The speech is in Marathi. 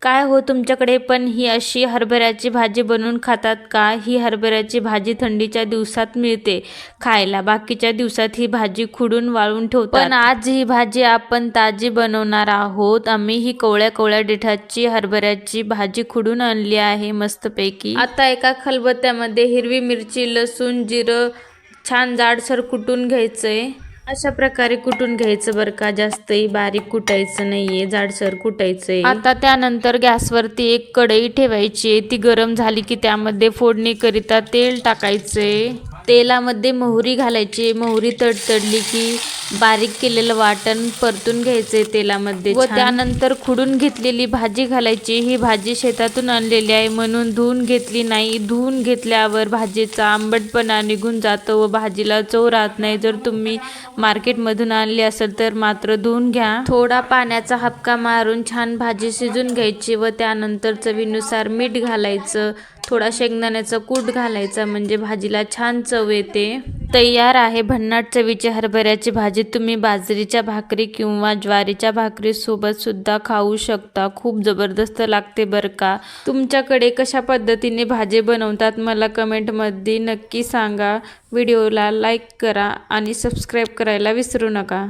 काय हो, तुमच्याकडे पण ही अशी हरभऱ्याची भाजी बनवून खातात का? ही हरभऱ्याची भाजी थंडीच्या दिवसात मिळते खायला, बाकीच्या दिवसात ही भाजी खुडून वाळून ठेवतात, पण आज ही भाजी आपण ताजी बनवणार आहोत। आम्ही ही कवळ्या कवळ्या देठाची हरभऱ्याची भाजी खुडून आणली आहे मस्तपैकी। आता एका खलबत्त्यामध्ये हिरवी मिरची, लसूण, जिरं छान जाडसर कुटून घ्यायचंय। अशा प्रकारे कुटून घ्यायचं बरं का, जास्तही बारीक कुटायचं नाहीये, जाडसर कुटायचंय। आता त्यानंतर गॅसवरती एक कढई ठेवायची, ती गरम झाली की त्यामध्ये फोडणी करिता तेल टाकायचे। तेलामध्ये मोहरी घालायची, मोहरी तडतडली की बारीक केलेलं वाटण परतून घ्यायचे तेलामध्ये व त्यानंतर खुडून घेतलेली भाजी घालायची। ही भाजी शेतातून आणलेली आहे म्हणून धुवून घेतली नाही, धुवून घेतल्यावर भाजीचा आंबटपणा निघून जातो व भाजीला चव राहत नाही। जर तुम्ही मार्केटमधून आणली असेल तर मात्र धुवून घ्या। थोडा पाण्याचा हबका मारून छान भाजी शिजून घ्यायची व त्यानंतर चवीनुसार मीठ घालायचं, थोडा शेंगदाण्याचा कूट घालायचा, म्हणजे भाजीला छान चव येते। तयार आहे भन्नाट चवीची हरभऱ्याची भाजी। तुम्ही बाजरीच्या भाकरी किंवा ज्वारीच्या भाकरी सोबत सुद्धा खाऊ शकता, खूप जबरदस्त लागते बरं का। तुमच्याकडे कशा पद्धतीने भाजी बनवतात मला कमेंटमध्ये नक्की सांगा। व्हिडिओला लाईक करा आणि सबस्क्राईब करायला विसरू नका।